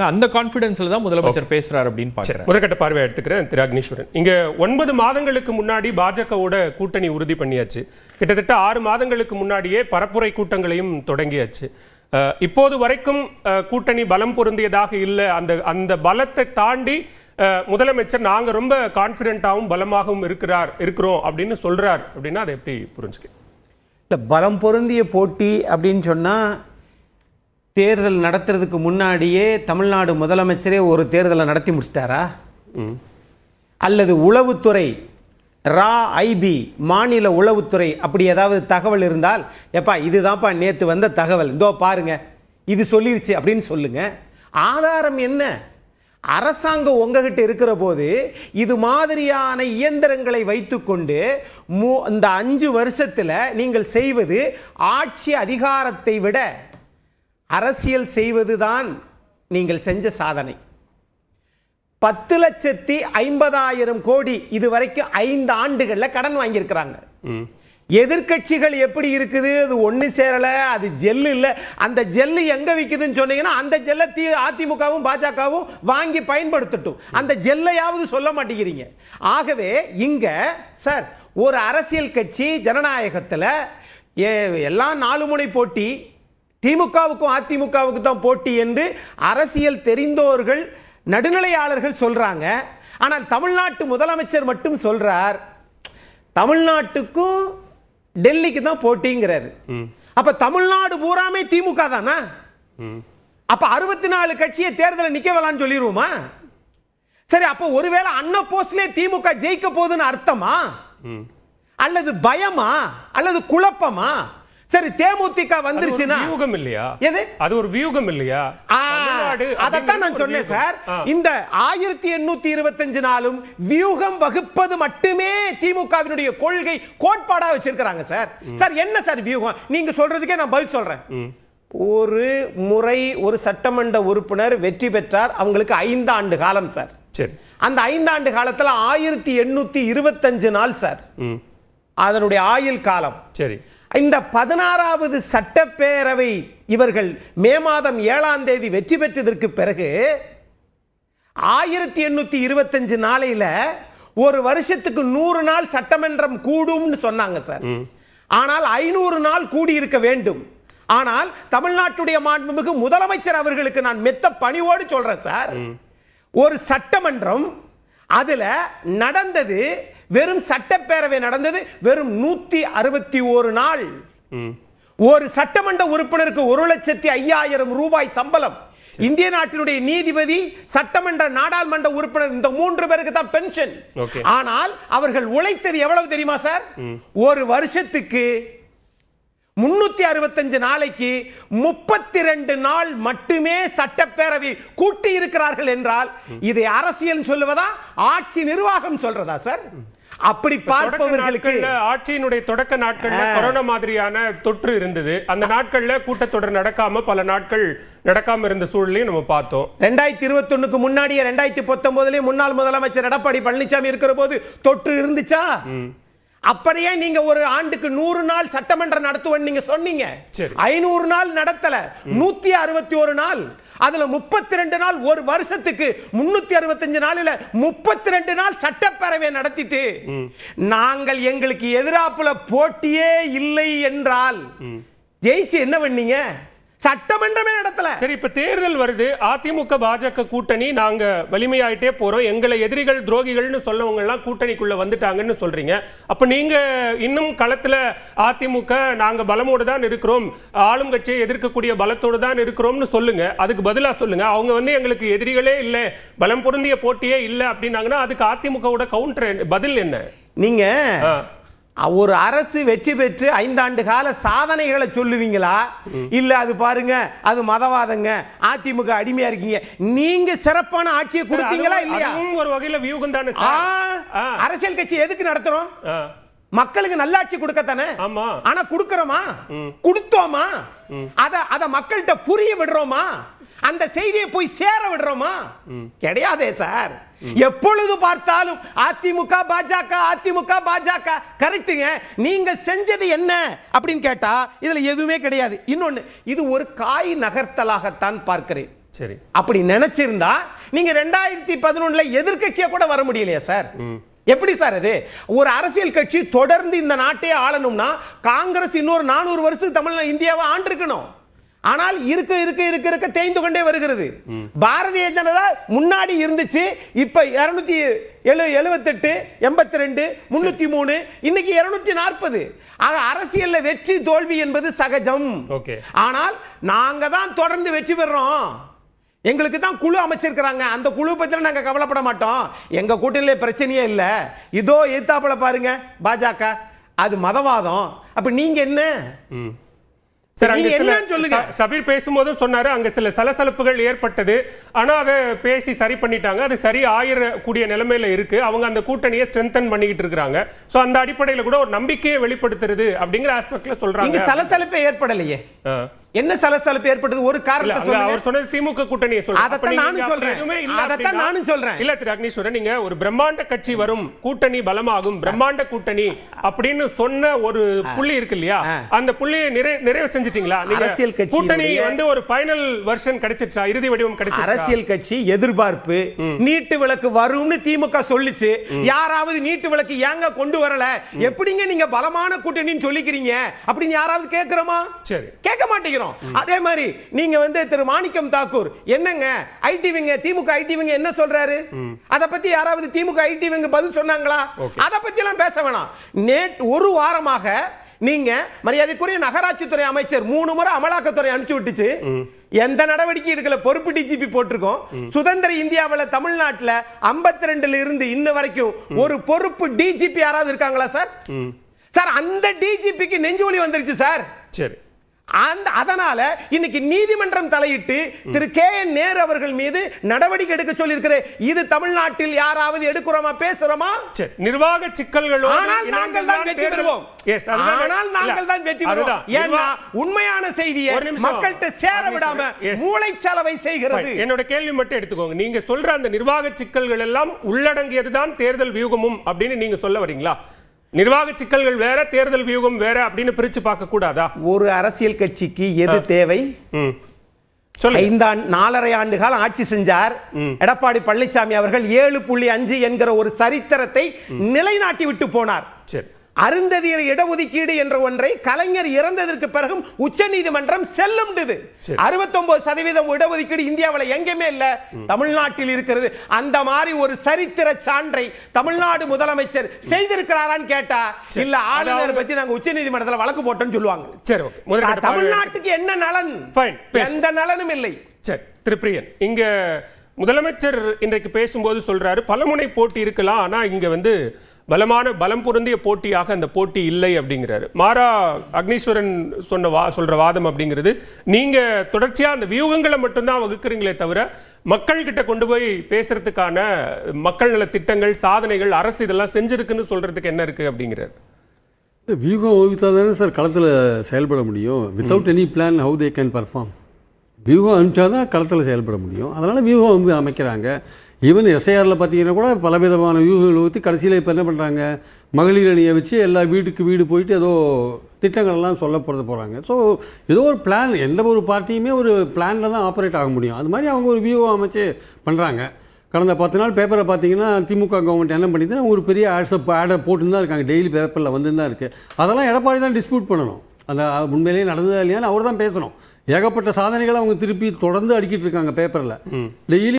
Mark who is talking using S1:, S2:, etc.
S1: அந்த கான்ஃபிடன்ஸ்ல தான் முதலமைச்சர் பேசுறாரு அப்படின்னு பார்க்கிறேன்.
S2: முதற்கட்ட பார்வை எடுத்துக்கிறேன் திரு அக்னீஸ்வரன். இங்க 9 மாதங்களுக்கு முன்னாடி பாஜகவோட கூட்டணி உறுதி பண்ணியாச்சு. கிட்டத்தட்ட 6 மாதங்களுக்கு முன்னாடியே பரப்புரை கூட்டங்களையும் தொடங்கியாச்சு. இப்போது வரைக்கும் கூட்டணி பலம் பொருந்தியதாக இல்லை. அந்த பலத்தை தாண்டி முதலமைச்சர் நாங்க ரொம்ப கான்ஃபிடென்ட்டாகவும் பலமாகவும் இருக்கிறோம் அப்படின்னு சொல்றார் அப்படின்னா அதை எப்படி புரிஞ்சுக்க?
S3: இல்லை, பலம் பொருந்திய போட்டி அப்படின்னு சொன்னால் தேர்தல் நடத்துறதுக்கு முன்னாடியே தமிழ்நாடு முதலமைச்சரே ஒரு தேர்தலை நடத்தி முடிச்சிட்டாரா? அல்லது உளவுத்துறை ஐபி மாநில உளவுத்துறை அப்படி ஏதாவது தகவல் இருந்தால் எப்பா இதுதான்ப்பா நேற்று வந்த தகவல், இதோ பாருங்க இது சொல்லிருச்சு அப்படின்னு சொல்லுங்க. ஆதாரம் என்ன? அரசாங்கம் உங்ககிட்ட இருக்கிற போது இது மாதிரியான இயந்திரங்களை வைத்துக்கொண்டு இந்த 5 வருஷத்தில் நீங்கள் செய்வது ஆட்சி அதிகாரத்தை விட அரசியல் செய்வதுதான் நீங்கள் செஞ்ச சாதனை. 10,50,000 கோடி இதுவரைக்கும் 5 ஆண்டுகளில் கடன் வாங்கியிருக்கிறாங்க. எதிர்கட்சிகள் எப்படி இருக்குது? அது ஒன்று சேரலை, அது ஜெல்லு இல்லை. அந்த ஜெல்லு எங்கே விற்குதுன்னு சொன்னீங்கன்னா அந்த ஜெல்லை அதிமுகவும் பாஜகவும் வாங்கி பயன்படுத்தட்டும். அந்த ஜெல்லையாவது சொல்ல மாட்டேங்கிறீங்க. ஆகவே இங்கே சார் ஒரு அரசியல் கட்சி ஜனநாயகத்தில் எல்லாம் 4 முனை போட்டி, திமுகவுக்கும் அதிமுகவுக்கு தான் போட்டி என்று அரசியல் தெரிந்தோர்கள் நடுநிலையாளர்கள் சொல்றாங்க. ஆனால் தமிழ்நாட்டு முதலமைச்சர் மட்டும் சொல்றார் தமிழ்நாட்டுக்கும் டெல்லிக்கு தான் போட்டிங்கிறாரு. அப்ப தமிழ்நாடு பூராமே திமுக தானா? அப்ப 64 கட்சியை தேர்தலை நிக்க வேளான்னு சொல்லிடுவோமா? சரி, அப்ப ஒருவேளை அன்ன போஸ்ட்ல திமுக ஜெயிக்க போகுதுன்னு அர்த்தமா? அல்லது பயமா? அல்லது குழப்பமா? சரி, தேமுதிக வந்துருச்சுன்னா
S2: வியூகம் இல்லையா?
S3: எது
S2: அது ஒரு வியூகம் இல்லையா?
S3: அதைத்தான் நான் சொன்னேன் சார். இந்த 1825 நாளும் வியூகம் வகுப்பது மட்டுமே திமுகவினுடைய கொள்கை கோட்பாடா வச்சிருக்காங்க சார். சார் என்ன சார் வியூகம்? நீங்க சொல்றதுக்கே நான் பதில் சொல்றேன். ஒரு முறை ஒரு சட்டமன்ற உறுப்பினர் வெற்றி பெற்றார், அவங்களுக்கு 5 ஆண்டு காலம் சார்.
S2: சரி,
S3: அந்த 5 ஆண்டு காலத்துல 1825 நாள் சார் அதனுடைய ஆயுள் காலம்.
S2: சரி,
S3: இந்த 16வது சட்டப்பேரவை இவர்கள் மே மாதம் 7ஆம் தேதி வெற்றி பெற்றதற்கு பிறகு 1825 நாளையில ஒரு வருஷத்துக்கு 100 நாள் சட்டமன்றம் கூடும்னு சொன்னாங்க சார். ஆனால் 500 நாள் கூடி இருக்க வேண்டும். ஆனால் தமிழ்நாட்டுடைய மாண்புமிகு முதலமைச்சர் அவர்களுக்கு நான் மெத்த பணிவோடு சொல்றேன் சார், ஒரு சட்டமன்றம் அதுல நடந்தது வெறும் சட்டப்பேரவை நடந்தது வெறும் 161 நாள். ஒரு சட்டமன்ற உறுப்பினருக்கு 1,05,000 ரூபாய் சம்பளம். இந்திய நாட்டினுடைய நீதிபதி, சட்டமன்ற, நாடாளுமன்ற உறுப்பினர் இந்த 3 பேருக்கு தான் பென்ஷன். ஆனால் அவர்கள் உழைத்தது எவ்வளவு தெரியுமா சார்? ஒரு வருஷத்துக்கு 365 நாளைக்கு 32 நாள் மட்டுமே சட்டப்பேரவை கூட்டி இருக்கிறார்கள் என்றால் இதை அரசியல் சொல்லுவதா ஆட்சி நிர்வாகம் சொல்றதா சார்? அப்படி பார்ப்பவர்களுக்கு
S2: ஆட்சியினுடைய தொடக்க நாட்கள்ல கொரோனா மாதிரியான தொற்று இருந்தது. அந்த நாட்கள்ல கூட்டத்தொடர் நடக்காம பல நாட்கள் நடக்காம இருந்த சூழலையும் நம்ம பார்த்தோம்.
S3: 2021க்கு முன்னாடியே 2019 முன்னாள் முதலமைச்சர் எடப்பாடி பழனிசாமி இருக்கிற போது தொற்று இருந்துச்சா? அப்படியே நீங்க ஒரு ஆண்டுக்கு 100 நாள் சட்டமன்றம் நடத்துவேன் நீங்க சொன்னீங்க. 500 நாள் நடத்தல, 161 நாள். அதுல 32 நாள் ஒரு வருஷத்துக்கு 365 நாளில் 32 நாள் சட்டப்பேரவை நடத்திட்டு நாங்கள் எங்களுக்கு எதிராப்புல போட்டியே இல்லை என்றால் ஜெயிச்சு என்ன பண்ணீங்க? சட்டமன்றமே நடத்தல.
S2: சரி, இப்ப தேர்தல் வருது. அதிமுக பாஜக கூட்டணி நாங்க வலிமையாயிட்டே போறோம், எங்களை எதிரிகள் துரோகிகள்னு சொல்லவங்க எல்லாம் கூட்டணிக்குள்ள வந்துட்டாங்கன்னு சொல்றீங்க. அப்ப நீங்க இன்னும் களத்துல அதிமுக நாங்க பலமோடு தான் இருக்கிறோம், ஆளும் கட்சியை எதிர்க்கக்கூடிய பலத்தோடு தான் இருக்கிறோம்னு சொல்லுங்க. அதுக்கு பதிலா சொல்லுங்க, அவங்க வந்து எங்களுக்கு எதிரிகளே இல்லை, பலம் பொருந்திய போட்டியே இல்லை அப்படின்னாங்கன்னா அதுக்கு அதிமுகவோட கவுண்டர் பதில் என்ன?
S3: நீங்க ஒரு அரசு வெற்றி பெற்று 5 ஆண்டு கால சாதனைகளை சொல்லுவீங்களா? இல்ல அது பாருங்க அது மதவாதங்க, அதிமுக அடிமையா இருக்கீங்க, நீங்க சிறப்பான ஆட்சியை கொடுத்தீங்களா இல்லையா?
S2: ஒரு வகையில வியூகம் தானே.
S3: அரசியல் கட்சி எதுக்கு நடத்துறோம்? மக்களுக்கு நல்லாட்சி கொடுக்கத்தானே. ஆனா கொடுக்கறோமா? கொடுத்தோமா? அத மக்கள்கிட்ட புரிய விடுறோமா? அந்த செய்தியை போய் சேர விடுறோமா? கிடையாதே சார். எப்பொழுது பார்த்தாலும் அதிமுக பாஜக அதிமுக பாஜக. கரெக்ட்டுங்க. நீங்க செஞ்சது என்ன அப்படின்னு கேட்டா இதுல எதுவுமே கிடையாது. இன்னொன்னு, இது ஒரு காய் நகர்த்தலாகத்தான் பார்க்கிறேன்.
S2: சரி,
S3: அப்படி நினைச்சிருந்தா நீங்க 2011 எதிர்க்கட்சியா கூட வர முடியலையா சார்? எப்படி சார் அது? ஒரு அரசியல் கட்சி தொடர்ந்து இந்த நாட்டை ஆளணும்னா காங்கிரஸ் இன்னொரு 400 வருஷத்துக்கு தமிழ் இந்தியாவை ஆண்டிருக்கணும். ஆனால் இருக்க இருக்க இருக்க இருக்க தேய்ந்து கொண்டே வருகிறது. பாரதிய ஜனதா முன்னாடி இருந்துச்சு, இப்ப 278, 82, 303, இன்னைக்கு 240. ஆக அரசியல்ல வெற்றி தோல்வி என்பது சகஜம். ஆனால் நாங்க தான் தொடர்ந்து வெற்றி பெறோம். எங்களுக்கு தான் குழு அமைச்சிருக்கிறாங்க, அந்த குழு பத்தி நாங்க கவலைப்பட மாட்டோம். எங்க கூட்டணியில பிரச்சனையே இல்ல. இதோ எதிர்த்தாப்புல பாருங்க பாஜக, அது மதவாதம். அப்ப நீங்க என்ன
S2: சபீர் பேசும்போது சொன்னாரு, அங்க சில சலசலப்புகள் ஏற்பட்டது, ஆனா அதை பேசி சரி பண்ணிட்டாங்க, அது சரி ஆயிரக்கூடிய நிலைமையில இருக்கு, அவங்க அந்த கூட்டணியை ஸ்ட்ரென்தன் பண்ணிக்கிட்டு இருக்காங்க. சோ அந்த அடிப்படையில கூட ஒரு நம்பிக்கையை வெளிப்படுத்துறது அப்படிங்கிற ஆஸ்பெக்ட்ல சொல்றாங்க.
S3: சலசலப்பே ஏற்படலையே. என்ன சலசலப்பு ஏற்பட்டது? ஒரு காரணத்தை சொல்லுங்க. அவர் சொன்னது
S2: திமுக கூட்டணியை சொல்றாங்க.
S3: அதத்தான் நானும் சொல்றேன்.
S2: இல்ல திரு அக்னீஸ்வரன், நீங்க ஒரு பிரம்மாண்ட கட்சி வரும், கூட்டணி பலமாகும், பிரம்மாண்ட கூட்டணி அப்படின்னு சொன்ன ஒரு புள்ளி இருக்கு இல்லையா, அந்த புள்ளியை நிறைவு செஞ்சிட்டீங்களா? அரசியல் கட்சி கூட்டணி வந்து ஒரு ஃபைனல் வெர்ஷன் கிடைச்சிருச்சா, இறுதி வடிவம் கிடைச்சிருச்சா? அரசியல் கட்சி எதிர்பார்ப்பு நீட்டு விளக்கு வரும்னு திமுக சொல்லிச்சு. யாராவது நீட்டு விளக்கு ஏங்க கொண்டு வரல, எப்படிங்க நீங்க பலமான கூட்டணின்னு சொல்லிக்கிறீங்க அப்படின்னு யாராவது கேக்குறோமா? சரி, கேட்க மாட்டேங்கிறோம். அதே மாதிரி நீங்க வந்து திரு மாணிக்கம் தாக்கூர் என்னங்க ஐடி விங்க, திமுக ஐடி விங்க என்ன சொல்றாரு? அத பத்தி யாராவது திமுக ஐடி விங்க பதில் சொன்னாங்களா? அத பத்தி எல்லாம் பேச வேணாம். ஒரு வாரமாக நீங்க மரியாதைக்குரிய நகராட்சி துறை அமைச்சர் 3 முறை அமலாக்கத்துறை அனுப்பிச்சு விட்டுச்சு, எந்த நடவடிக்கை எடுக்கல. பொறுப்பு டிஜிபி போட்டிருக்கோம். சுதந்திர இந்தியாவில் தமிழ்நாட்டில் 52 இருந்து இன்ன வரைக்கும் ஒரு பொறுப்பு டிஜிபி யாராவது இருக்காங்களா சார்? சார் அந்த டிஜிபிக்கு நெஞ்சுவலி வந்துருச்சு சார். சரி, அதனால இன்னைக்கு நீதிமன்றம் தலையிட்டு திரு கே.என். நேரு அவர்கள் மீது நடவடிக்கை எடுக்க சொல்லி இருக்கிற. இது தமிழ்நாட்டில் யாராவது எடுக்கிறோமா, பேசுறோமா? நிர்வாக சிக்கல்களோடு நாங்கள் தான் வெற்றி பெறுவோம். ஆனால் நாங்கள் தான் வெற்றி பெறுவோம். ஏன்னா உண்மையான செய்தியை மக்கள்கிட்ட சேர விடாம மூளைச்சலவை செய்கிறது. என்னோட கேள்வி மட்டும் எடுத்துக்கோங்க. நீங்க சொல்ற அந்த நிர்வாக சிக்கல்கள் எல்லாம் உள்ளடங்கியதுதான் தேர்தல் வியூகமும் அப்படின்னு நீங்க சொல்ல வரீங்களா? நிர்வாக சிக்கல்கள் வேற, தேர்தல் வியூகம் வேற அப்படின்னு பிரிச்சு பார்க்க கூடாதா? ஒரு அரசியல் கட்சிக்கு எது தேவை? 4.5 ஆண்டு காலம் ஆட்சி செஞ்சார் எடப்பாடி பழனிசாமி அவர்கள். 7.5 என்கிற ஒரு சரித்திரத்தை நிலைநாட்டி விட்டு போனார். அருந்ததியர் இடஒதுக்கீடு என்ற ஒன்றை கலைஞர் இறந்ததற்கு பிறகு உச்ச நீதிமன்றம் செல்லும்டுது. 69% இடஒதுக்கீடு இந்தியாவில் எங்கேயுமே இல்ல, தமிழ்நாட்டில் இருக்கிறது. அந்த மாதிரி ஒரு சரித்திர சான்றை தமிழ்நாடு முதலமைச்சர் செய்திருக்கிறாரான்னு கேட்டா இல்ல, ஆளுநர் பத்தி நாங்க உச்ச நீதிமன்றத்தில் வழக்கு போட்டோம்னு சொல்லுவாங்க. தமிழ்நாட்டுக்கு என்ன நலன்? எந்த நலனும் இல்லை. சரி, திருப்பிரியன், இங்க முதலமைச்சர் இன்றைக்கு பேசும்போது சொல்றாரு பலமுனை போட்டி இருக்கலாம், ஆனா இங்க வந்து பலம் பொருந்திய போட்டியாக அந்த போட்டி இல்லை அப்படிங்கிறாரு. மாறா அக்னீஸ்வரன் சொல்ற வாதம் அப்படிங்கிறது, நீங்க தொடர்ச்சியா அந்த வியூகங்களை மட்டும்தான் வகுக்கிறீங்களே தவிர மக்கள் கிட்ட கொண்டு போய் பேசுறதுக்கான மக்கள் நல திட்டங்கள், சாதனைகள் அரசு இதெல்லாம் செஞ்சிருக்குன்னு சொல்றதுக்கு என்ன இருக்கு அப்படிங்கிறாரு.
S4: வியூகம் வகுத்தாதானே சார் களத்தில் செயல்பட முடியும். Without any plan how they can perform. வியூகம் அனுப்பிச்சா தான் களத்தில் செயல்பட முடியும். அதனால் வியூகம் வந்து அமைக்கிறாங்க. ஈவன் எஸ்ஐஆரில் பார்த்தீங்கன்னா கூட பலவிதமான வியூகங்கள் ஊற்றி கடைசியில் இப்போ என்ன பண்ணுறாங்க, மகளிர் அணியை வச்சு எல்லா வீட்டுக்கு வீடு போயிட்டு ஏதோ திட்டங்கள்லாம் போகிறாங்க. ஸோ ஏதோ ஒரு பிளான், எந்த ஒரு பார்ட்டியுமே ஒரு பிளானில் தான் ஆப்ரேட் ஆக முடியும். அது மாதிரி அவங்க ஒரு வியூகம் அமைச்சு பண்ணுறாங்க. கடந்த 10 நாள் பேப்பரை பார்த்தீங்கன்னா திமுக கவர்மெண்ட் என்ன பண்ணிதுன்னா ஒரு பெரிய ஆடை போட்டுன்னு தான் இருக்காங்க, டெய்லி பேப்பரில் வந்து தான் இருக்குது. அதெல்லாம் எடப்பாடி தான் டிஸ்பியூட் பண்ணணும். அந்த உண்மையிலேயே நடந்ததா இல்லையான்னு அவர் தான் பேசணும். ஏகப்பட்ட சாதனைகளை அவங்க திருப்பி தொடர்ந்து அடிக்கிட்டு இருக்காங்க பேப்பரில் டெய்லி.